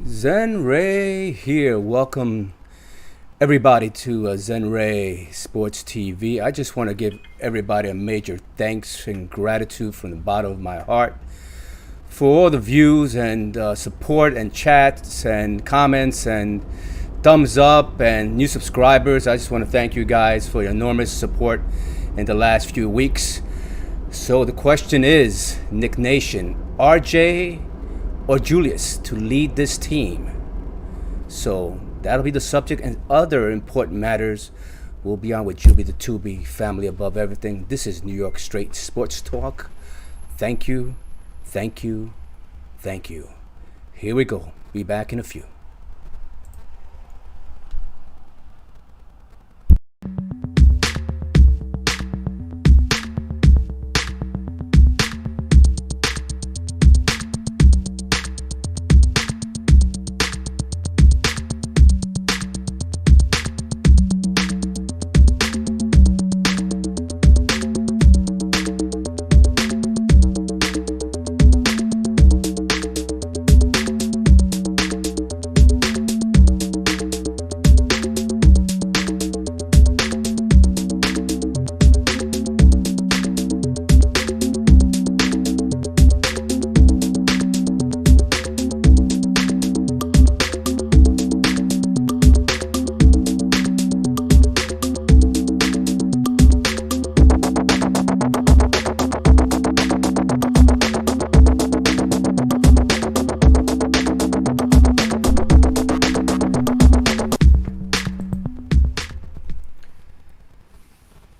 Zen Ray here. Welcome everybody to Zen Ray Sports TV. I just want to give everybody a major thanks and gratitude from the bottom of my heart for all the views and support and chats and comments and thumbs up and new subscribers. I just want to thank you guys for your enormous support in the last few weeks. So the question is, Nick Nation, RJ or Julius to lead this team? So that'll be the subject, and other important matters will be on with Juby the Tubi, family above everything. This is New York Straight Sports Talk. Thank you, thank you, thank you. Here we go. Be back in a few.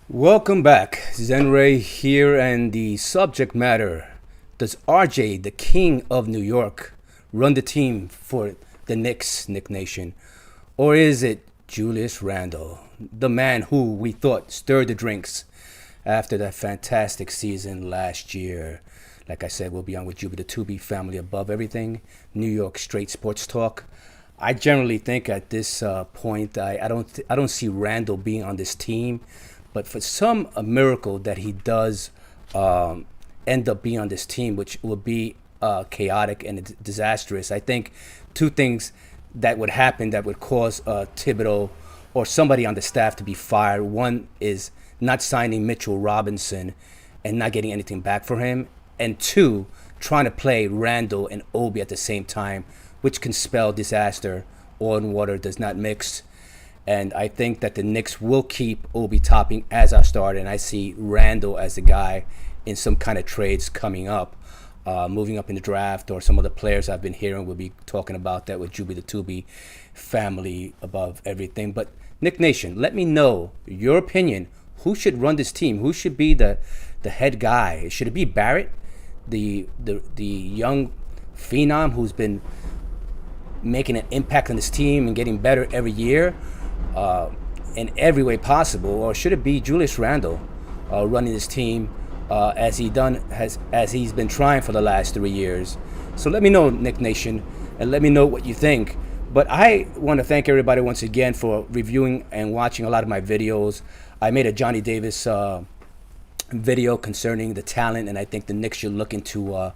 Welcome back. Zenray here, and the subject matter: does RJ, the king of New York, run the team for the Knicks, Nick Nation? Or is it Julius Randle, the man who we thought stirred the drinks after that fantastic season last year? Like I said, we'll be on with Juby the Tubi, family above everything, New York Straight Sports Talk. I generally think at this point, I don't see Randle being on this team. But for some a miracle that he does end up being on this team, which will be chaotic and disastrous, I think two things that would happen that would cause Thibodeau or somebody on the staff to be fired. One is not signing Mitchell Robinson and not getting anything back for him. And two, trying to play Randle and Obi at the same time, which can spell disaster. Oil and water does not mix. And I think that the Knicks will keep Obi Topping as our starter, and I see Randle as the guy in some kind of trades coming up, moving up in the draft, or some of the players I've been hearing. We'll be talking about that with Juby the Tubi, family above everything. But Nick Nation, let me know your opinion. Who should run this team? Who should be the head guy? Should it be Barrett, the young phenom who's been making an impact on this team and getting better every year? In every way possible, or should it be Julius Randle running this team as he's been trying for the last 3 years? So let me know, Nick Nation, and let me know what you think. But I want to thank everybody once again for reviewing and watching a lot of my videos. I made a Johnny Davis video concerning the talent, and I think the Knicks should look into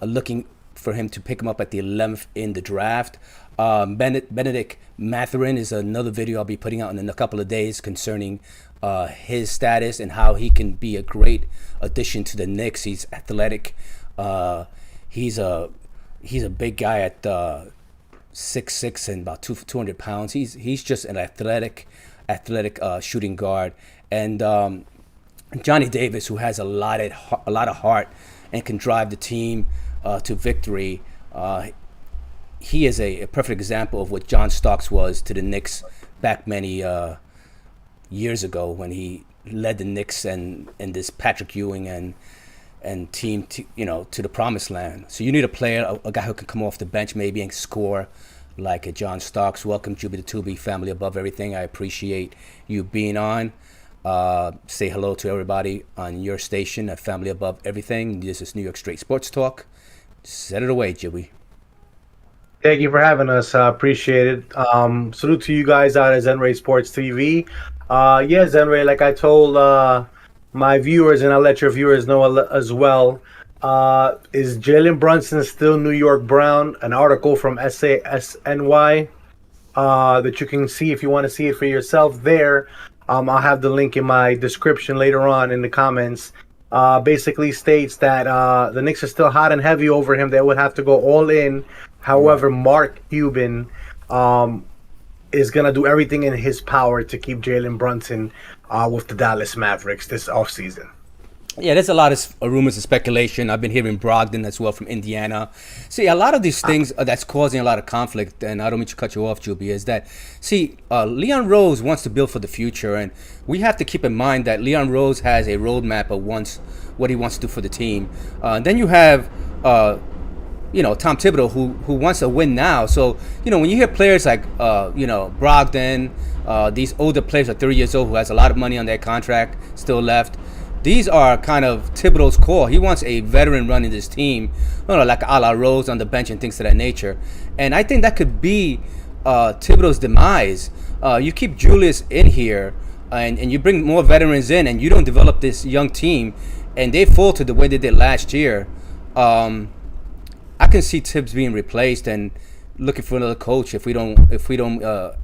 looking for him to pick him up at the 11th in the draft. Benedict Mathurin is another video I'll be putting out in a couple of days concerning his status and how he can be a great addition to the Knicks. He's athletic. He's a big guy at 6'6" and about 200 pounds. He's just an athletic shooting guard. And Johnny Davis, who has a lot of heart and can drive the team to victory. He is a perfect example of what John Starks was to the Knicks back many years ago when he led the Knicks and this Patrick Ewing and team to the promised land. So you need a player, a guy who can come off the bench maybe and score like a John Starks. Welcome, Juby the Tubi, family above everything. I appreciate you being on. Say hello to everybody on your station at Family Above Everything. This is New York Straight Sports Talk. Set it away, Juby. Thank you for having us. I appreciate it. Salute to you guys out at Zenray Sports TV. Zenray, like I told my viewers, and I'll let your viewers know as well, Is Jalen Brunson still New York Brown? An article from SASNY that you can see if you want to see it for yourself there. I'll have the link in my description later on in the comments. Basically states that the Knicks are still hot and heavy over him. They would have to go all in. However, Mark Cuban is going to do everything in his power to keep Jalen Brunson with the Dallas Mavericks this offseason. Yeah, there's a lot of rumors and speculation. I've been hearing Brogdon as well from Indiana. See, a lot of these things that's causing a lot of conflict, and I don't mean to cut you off, Juby, is that, see, Leon Rose wants to build for the future, and we have to keep in mind that Leon Rose has a roadmap of what he wants to do for the team. Then you have, Tom Thibodeau, who wants to win now. So, when you hear players like, Brogdon, these older players are 30 years old who has a lot of money on their contract still left. These are kind of Thibodeau's core. He wants a veteran running this team, like a la Rose on the bench and things of that nature. And I think that could be Thibodeau's demise. You keep Julius in here, and you bring more veterans in, and you don't develop this young team, and they fall to the way they did last year. I can see Tibbs being replaced and looking for another coach if we don't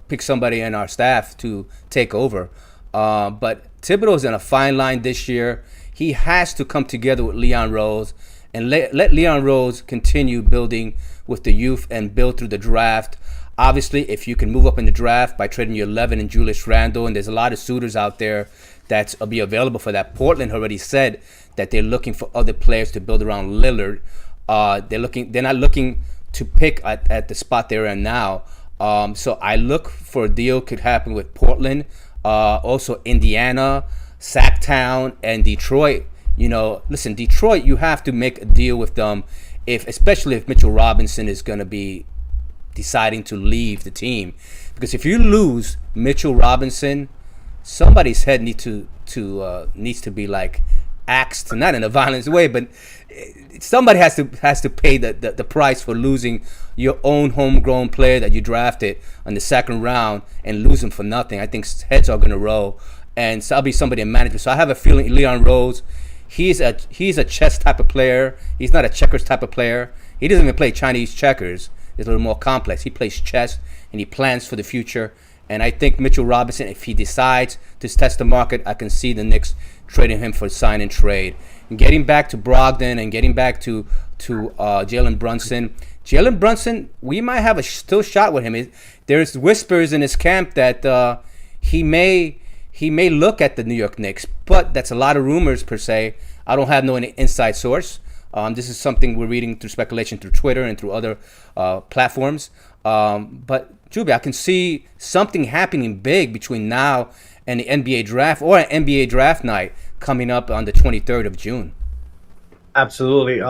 pick somebody in our staff to take over. But Thibodeau's in a fine line this year. He has to come together with Leon Rose and let Leon Rose continue building with the youth and build through the draft. Obviously, if you can move up in the draft by trading your 11 and Julius Randle, and there's a lot of suitors out there that'll be available for that. Portland already said that they're looking for other players to build around Lillard. They're not looking to pick at the spot they're in now. So I look for a deal could happen with Portland. Also Indiana, Sacktown, and Detroit. Listen, Detroit, you have to make a deal with them, especially if Mitchell Robinson is going to be deciding to leave the team. Because if you lose Mitchell Robinson, somebody's head needs to be like axed, not in a violent way, but somebody has to pay the price for losing your own homegrown player that you drafted in the second round and lose him for nothing. I think heads are going to roll, and so I'll be somebody in management. So I have a feeling Leon Rose, he's a chess type of player. He's not a checkers type of player. He doesn't even play Chinese checkers. It's a little more complex. He plays chess and he plans for the future. And I think Mitchell Robinson, if he decides to test the market, I can see the Knicks trading him for sign and trade. And getting back to Brogdon and getting back to Jalen Brunson. Jalen Brunson, we might have a still shot with him. There's whispers in his camp that he may look at the New York Knicks, but that's a lot of rumors per se. I don't have no inside source. This is something we're reading through speculation through Twitter and through other platforms. But Juby, I can see something happening big between now and the NBA draft, or an NBA draft night coming up on the 23rd of June. Absolutely.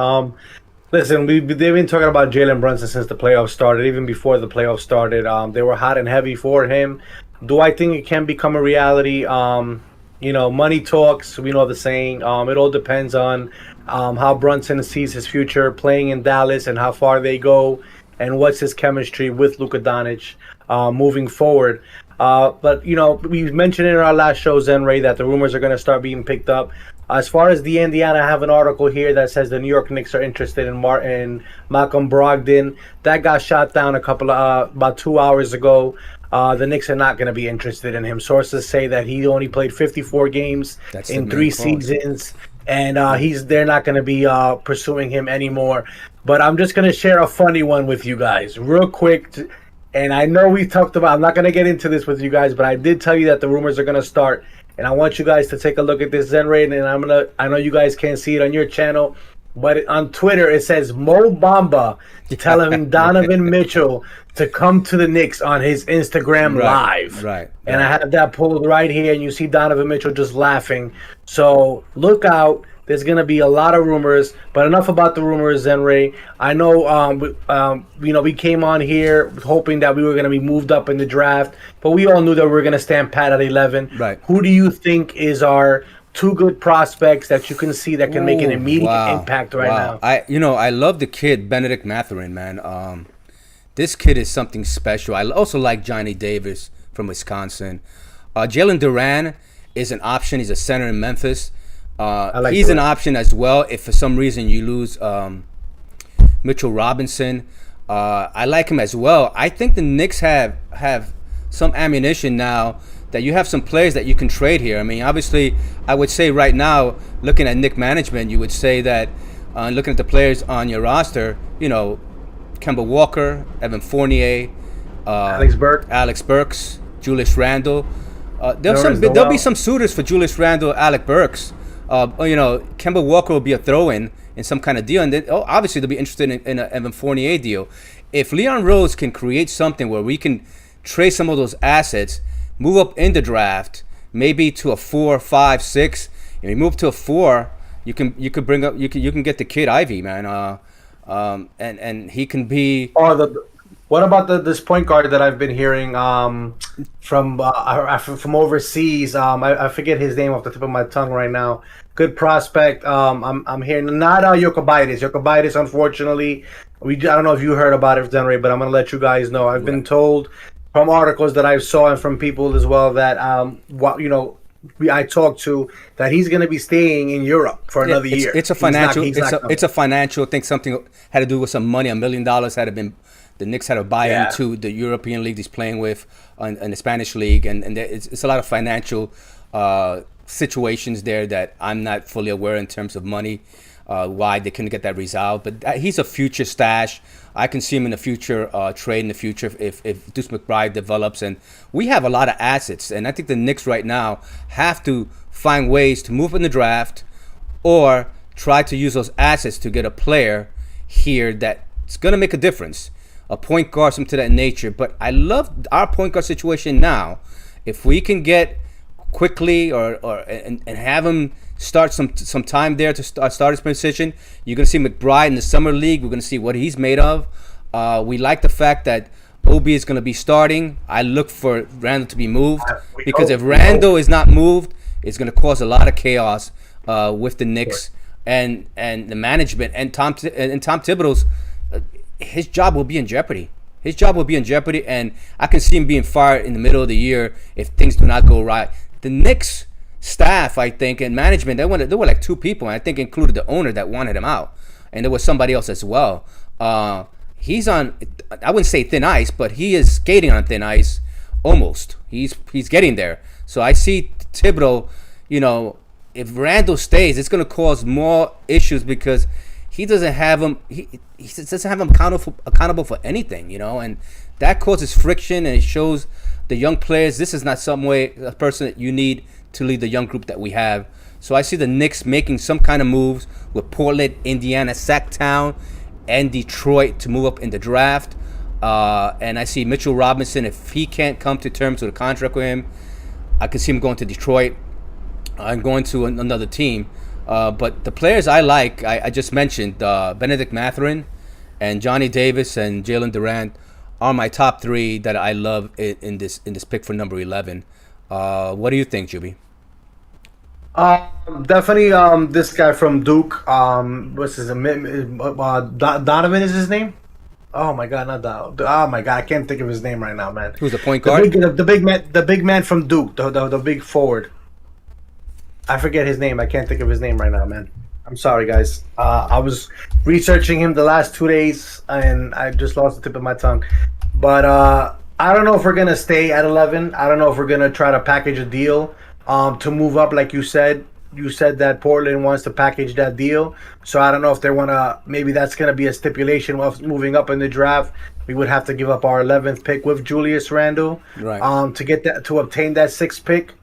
Listen, they've been talking about Jalen Brunson since the playoffs started. Even before the playoffs started, they were hot and heavy for him. Do I think it can become a reality? Money talks. We know the saying. It all depends on how Brunson sees his future playing in Dallas and how far they go, and what's his chemistry with Luka Doncic moving forward. But we mentioned in our last show, Zenray, that the rumors are going to start being picked up. As far as the Indiana, I have an article here that says the New York Knicks are interested in Malcolm Brogdon. That got shot down about 2 hours ago. The Knicks are not going to be interested in him. Sources say that he only played 54 games in 3 seasons, and they're not going to be pursuing him anymore. But I'm just going to share a funny one with you guys real quick. And I know we talked about, I'm not going to get into this with you guys, but I did tell you that the rumors are going to start. And I want you guys to take a look at this Zenray, and I know you guys can't see it on your channel, but on Twitter it says Mo Bamba telling Donovan Mitchell to come to the Knicks on his Instagram Live. Right. And I have that pulled right here, and you see Donovan Mitchell just laughing. So look out. There's going to be a lot of rumors, but enough about the rumors, Zenray. I know, we came on here hoping that we were going to be moved up in the draft, but we all knew that we were going to stand pat at 11. Right. Who do you think is our 2 good prospects that you can see that can make an immediate impact now? I love the kid, Benedict Mathurin, man. This kid is something special. I also like Johnny Davis from Wisconsin. Jalen Duran is an option. He's a center in Memphis. I like He's the an way. option as well if for some reason you lose Mitchell Robinson. I like him as well. I think the Knicks have some ammunition now that you have some players that you can trade here. I mean, obviously, I would say right now, looking at Knick management, you would say that looking at the players on your roster, you know, Kemba Walker, Evan Fournier, Alex Burks, Julius Randle. There'll be some suitors for Julius Randle, Alec Burks. You know, Kemba Walker will be a throw-in in some kind of deal, and then obviously they'll be interested in an Evan Fournier deal. If Leon Rose can create something where we can trade some of those assets, move up in the draft, maybe to a 4, 5, 6. If you move to a 4, you can get the kid Ivy, man, and he can be. What about this point guard that I've been hearing from overseas? I forget his name off the tip of my tongue right now. Good prospect. I'm hearing not Jokic. Jokic, unfortunately, I don't know if you heard about it, Denray, but I'm gonna let you guys know. I've been told from articles that I saw and from people as well that I talked to that he's gonna be staying in Europe for another year. It's a financial. It's a financial. I think something had to do with some money. $1 million had to been. The Knicks had to buy into the European league he's playing with, and the Spanish league, and it's a lot of financial situations there that I'm not fully aware in terms of money, why they couldn't get that resolved. But he's a future stash. I can see him in the future trade in the future if Deuce McBride develops, and we have a lot of assets, and I think the Knicks right now have to find ways to move in the draft or try to use those assets to get a player here that's going to make a difference. A point guard, something to that nature. But I love our point guard situation now. If we can get quickly and have him start some time there to start his position, you're going to see McBride in the summer league. We're going to see what he's made of. We like the fact that Obi is going to be starting. I look for Randle to be moved because if Randle is not moved, it's going to cause a lot of chaos with the Knicks and the management and Tom Thibodeau's. His job will be in jeopardy. And I can see him being fired in the middle of the year if things do not go right. The Knicks staff, I think, and management, there were like 2 people, and I think included the owner that wanted him out, and there was somebody else as well. He's on, I wouldn't say thin ice, but he is skating on thin ice almost. He's getting there. So I see Thibodeau, if Randle stays, it's going to cause more issues because he doesn't have him. He doesn't have him accountable for anything, and that causes friction, and it shows the young players this is not a person that you need to lead the young group that we have. So I see the Knicks making some kind of moves with Portland, Indiana, Sacktown, and Detroit to move up in the draft. And I see Mitchell Robinson, if he can't come to terms with a contract with him, I can see him going to Detroit and going to another team. But the players I like, I just mentioned, Benedict Mathurin and Johnny Davis and Jalen Durant are my top 3 that I love in this pick for number 11. What do you think, Juby? Definitely this guy from Duke. What's his name? Donovan is his name? Oh my God, not Donovan. Oh my God, I can't think of his name right now, man. Who's the point guard? The big man from Duke, the big forward. I forget his name. I can't think of his name right now, man. I'm sorry, guys. I was researching him the last 2 days, and I just lost the tip of my tongue. But I don't know if we're going to stay at 11. I don't know if we're going to try to package a deal to move up, like you said. You said that Portland wants to package that deal. So I don't know if they want to. Maybe that's going to be a stipulation of moving up in the draft. We would have to give up our 11th pick with Julius Randle to obtain that 6th pick.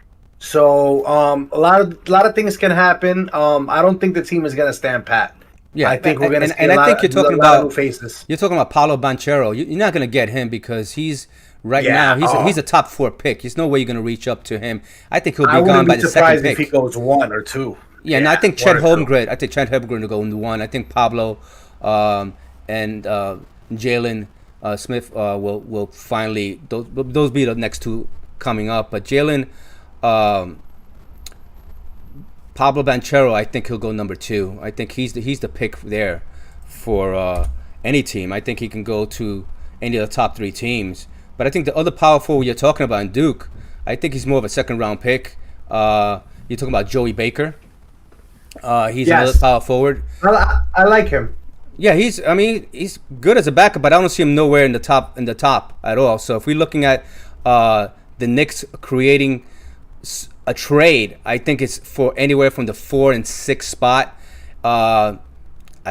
So a lot of things can happen. I don't think the team is gonna stand pat. Yeah, I think we're gonna see and I think you're talking about new faces. You're talking about Paolo Banchero. You're not gonna get him because he's now he's a top 4 pick. There's no way you're gonna reach up to him. I think he'll be gone by the 2nd pick. If he goes 1 or 2. Yeah, and I think Chet Holmgren. I think Chet Holmgren will go into 1. I think Pablo and Jalen Smith will finally those be the next 2 coming up. But Jalen. Pablo Banchero, I think he'll go number 2. I think he's the pick there for any team. I think he can go to any of the top 3 teams. But I think the other power forward you're talking about in Duke, I think he's more of a 2nd round pick. You're talking about Joey Baker. He's another Yes, power forward. I like him. Yeah, he's. I mean, he's good as a backup, but I don't see him nowhere in the top at all. So if we're looking at the Knicks creating a trade, I think it's for anywhere from the 4 and 6 spot. I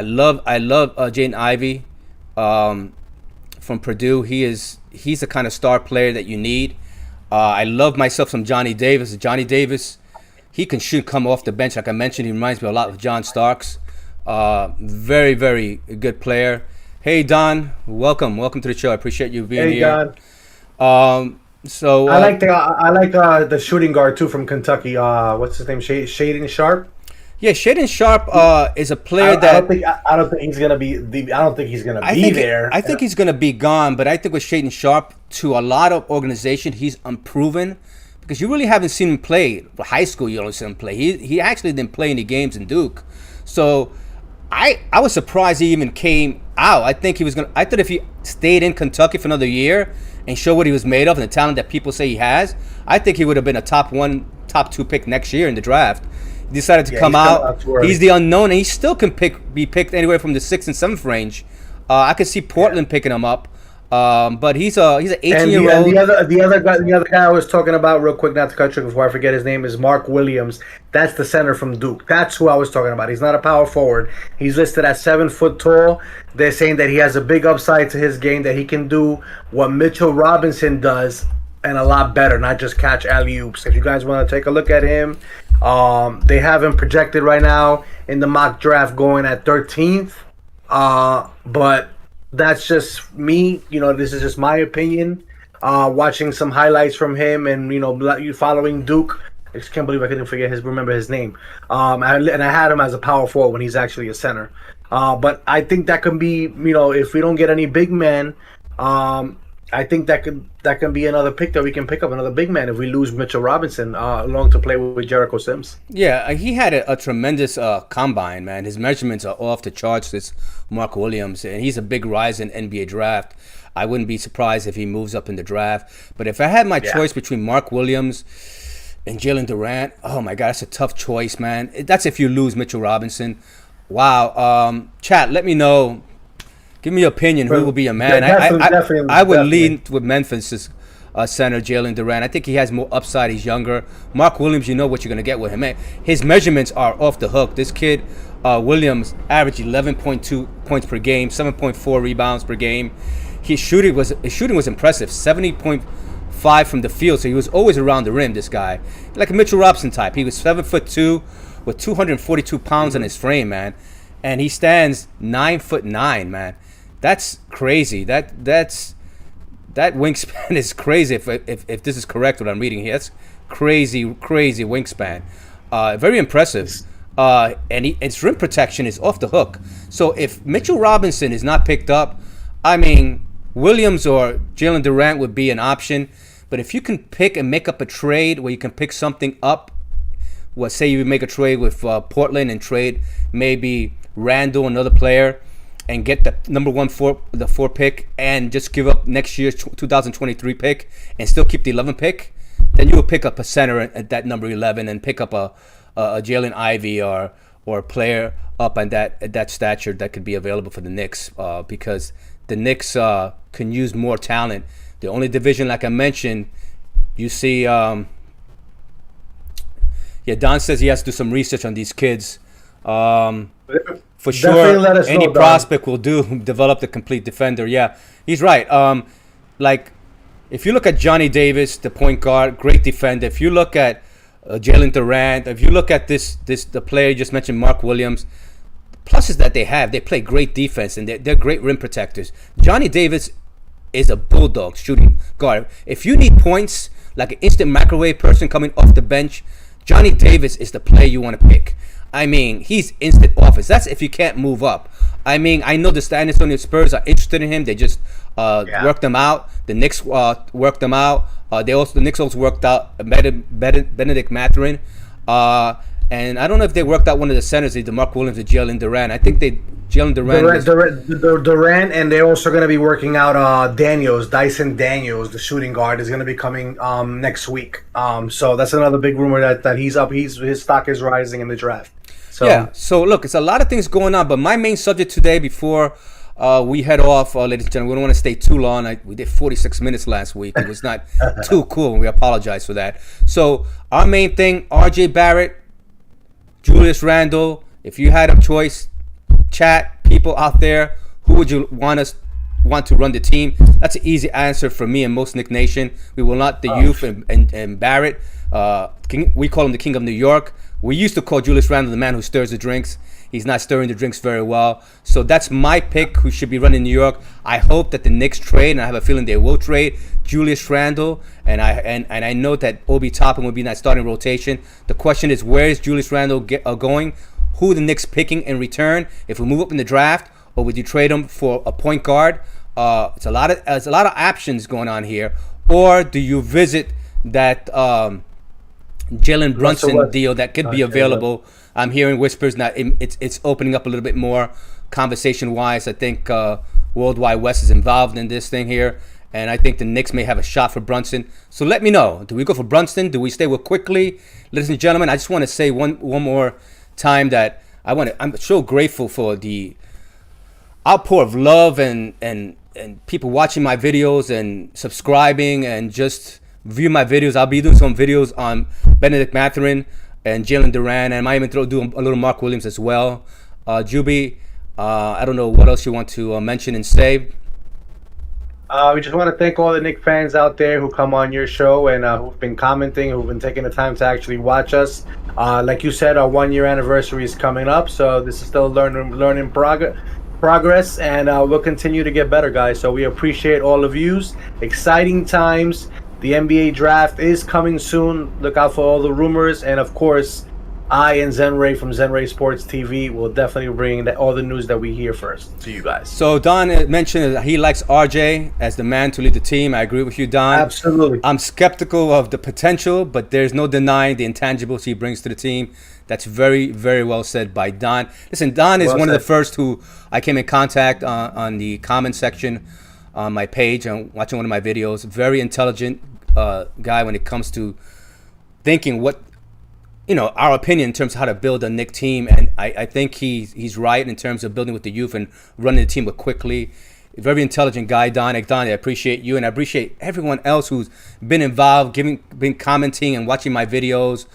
love Jaden Ivey from Purdue. He's the kind of star player that you need. I love myself some Johnny Davis. Johnny Davis, he can shoot, come off the bench. Like I mentioned, he reminds me a lot of John Starks. Very, very good player. Hey Don, welcome to the show. I appreciate you being here. Don. So I like the shooting guard too from Kentucky. What's his name? Shaden Sharp. yeah, Shaden Sharp is a player I don't think he's gonna be. I don't think he's gonna be there. I think he's gonna be gone. But I think with Shaden Sharp, to a lot of organization, he's unproven because you really haven't seen him play. High school, you don't see him play. He actually didn't play any games in Duke. So I was surprised he even came out. I thought if he stayed in Kentucky for another year and showed what he was made of and the talent that people say he has, I think he would have been a top 1, top 2 pick next year in the draft. He decided to come out. He's the unknown, and he still can be picked anywhere from the 6th and 7th range. I could see Portland picking him up. But he's an 18-year-old. And the other guy I was talking about, real quick, not to cut you before I forget his name, is Mark Williams. That's the center from Duke. That's who I was talking about. He's not a power forward. He's listed at 7 foot tall. They're saying that he has a big upside to his game, that he can do what Mitchell Robinson does and a lot better, not just catch alley-oops. If you guys want to take a look at him, they have him projected right now in the mock draft going at 13th. But that's just me. This is just my opinion. Watching some highlights from him and, you following Duke. I just can't believe I couldn't remember his name. And I had him as a power forward when he's actually a center. But I think that can be, if we don't get any big men, I think that can be another pick that we can pick up, another big man if we lose Mitchell Robinson along to play with Jericho Sims. Yeah, he had a tremendous combine, man. His measurements are off the charts, this Mark Williams, and he's a big rise in NBA draft. I wouldn't be surprised if he moves up in the draft. But if I had my choice between Mark Williams and Jalen Durant, oh my God, that's a tough choice, man. That's if you lose Mitchell Robinson. Wow. Chat, let me know. Give me your opinion. Who will be a man? I would lean with Memphis' center, Jalen Durant. I think he has more upside. He's younger. Mark Williams, you know what you're going to get with him. Man, his measurements are off the hook. This kid, Williams, averaged 11.2 points per game, 7.4 rebounds per game. His shooting was impressive, 70.5 from the field. So he was always around the rim, this guy. Like a Mitchell Robinson type. He was 7'2" with 242 pounds on his frame, man. And he stands 9'9", man. That's crazy. That wingspan is crazy. If this is correct, what I'm reading here, that's crazy wingspan. Very impressive. And his rim protection is off the hook. So if Mitchell Robinson is not picked up, I mean, Williams or Jalen Durant would be an option. But if you can pick and make up a trade where you can pick something up, well, say you make a trade with Portland and trade maybe Randall, another player, and get the the 4 pick, and just give up next year's 2023 pick and still keep the 11 pick, then you will pick up a center at that number 11 and pick up a Jalen Ivey or a player up on that stature that could be available for the Knicks, because the Knicks can use more talent. The only division, like I mentioned, you see. Don says he has to do some research on these kids. For sure, any prospect will develop the complete defender. Yeah, he's right. Like, if you look at Johnny Davis, the point guard, great defender. If you look at Jalen Durant, if you look at the player you just mentioned, Mark Williams, pluses that they play great defense, and they're great rim protectors. Johnny Davis is a bulldog shooting guard. If you need points, like an instant microwave person coming off the bench, Johnny Davis is the player you want to pick. I mean, he's instant offense. That's if you can't move up. I mean, I know the San Antonio Spurs are interested in him. They just worked them out. The Knicks worked them out. The Knicks also worked out Benedict Mathurin. And I don't know if they worked out one of the centers, either Mark Williams or Jalen Durant. I think Jalen Durant. Durant, and they're also going to be working out Dyson Daniels, the shooting guard, is going to be coming next week. So that's another big rumor that he's up. His stock is rising in the draft. So Yeah. So look, it's a lot of things going on, but my main subject today, before we head off, ladies and gentlemen, we don't want to stay too long. We did 46 minutes last week. It was not too cool, and we apologize for that. So our main thing: R.J. Barrett, Julius Randle. If you had a choice, chat people out there, who would you want to run the team? That's an easy answer for me and most Knick Nation. We will not the youth and Barrett. We call him the King of New York. We used to call Julius Randle the man who stirs the drinks. He's not stirring the drinks very well. So that's my pick who should be running New York. I hope that the Knicks trade, and I have a feeling they will trade Julius Randle. And I know that Obi Toppin will be in that starting rotation. The question is, where is Julius Randle going? Who the Knicks picking in return? If we move up in the draft, or would you trade him for a point guard? It's a lot of options going on here. Or do you visit that Jalen Brunson deal that could be available? I'm hearing whispers that it's opening up a little bit more conversation-wise. I think World Wide West is involved in this thing here, and I think the Knicks may have a shot for Brunson. So let me know. Do we go for Brunson? Do we stay with Quickly? Ladies and gentlemen, I just want to say one more time that I'm so grateful for the outpour of love and people watching my videos and subscribing and just view my videos. I'll be doing some videos on Benedict Mathurin and Jalen Duran, and I might even do a little Mark Williams as well. Juby, I don't know what else you want to mention and say. We just want to thank all the Knicks fans out there who come on your show and who've been commenting, who've been taking the time to actually watch us. Like you said, our 1 year anniversary is coming up, so this is still learning progress, and we'll continue to get better, guys. So we appreciate all of yous. Exciting times. The NBA draft is coming soon. Look out for all the rumors, and of course, I and Zenray from Zenray Sports TV will definitely bring all the news that we hear first to you guys. So Don mentioned that he likes RJ as the man to lead the team. I agree with you, Don. Absolutely. I'm skeptical of the potential, but there's no denying the intangibles he brings to the team. That's very, very well said by Don. Listen, Don is one of the first who I came in contact on the comment section on my page and watching one of my videos. Very intelligent guy when it comes to thinking our opinion in terms of how to build a Knick team, and I think he's right in terms of building with the youth and running the team with Quickly. Very intelligent guy, Don. I appreciate you, and I appreciate everyone else who's been involved, been commenting and watching my videos.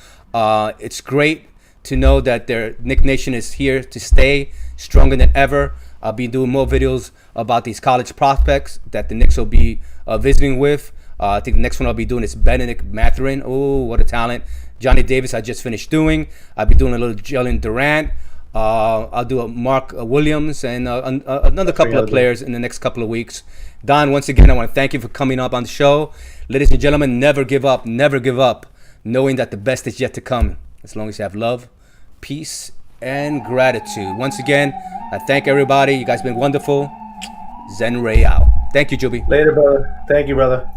It's great to know that their Knick Nation is here to stay, stronger than ever. I'll be doing more videos about these college prospects that the Knicks will be visiting with. I think the next one I'll be doing is Benedict Mathurin. Oh, what a talent. Johnny Davis I just finished doing. I'll be doing a little Jalen Durant. I'll do a Mark Williams and another couple of players in the next couple of weeks. Don, once again, I want to thank you for coming up on the show. Ladies and gentlemen, never give up, knowing that the best is yet to come, as long as you have love, peace, and gratitude. Once again, I thank everybody. You guys have been wonderful. Zen Ray out. Thank you, Juby. Later, brother. Thank you, brother.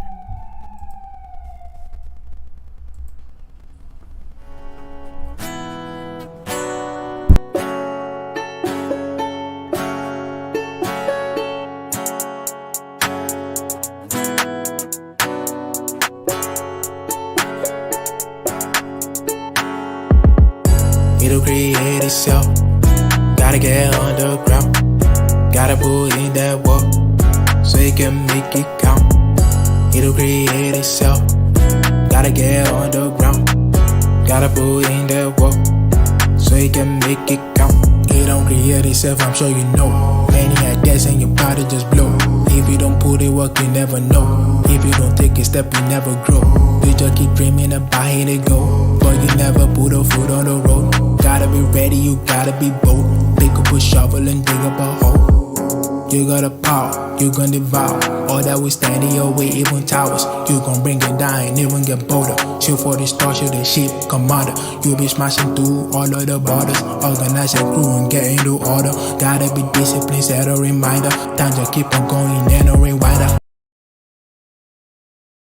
It'll create itself. Gotta get underground. Gotta put in that work so you can make it count. It'll create itself. Gotta get underground. Gotta put in that work so you can make it count. It don't create itself, I'm sure you know. Many ideas and your body just blow. If you don't put it work, you never know. If you don't take a step, you never grow. You just keep dreaming about it to go, but you never put a foot on the road. Gotta be ready, you gotta be bold. Pick up a shovel and dig up a hole. You got a power, you gon' devour all that will stand in your way, even towers. You gon' bring it down, even get bolder. Shoot for the stars, shoot the ship, commander. You be smashing through all of the borders. Organize a crew and get into order. Gotta be disciplined, set a reminder. Time to keep on going and a rewinder.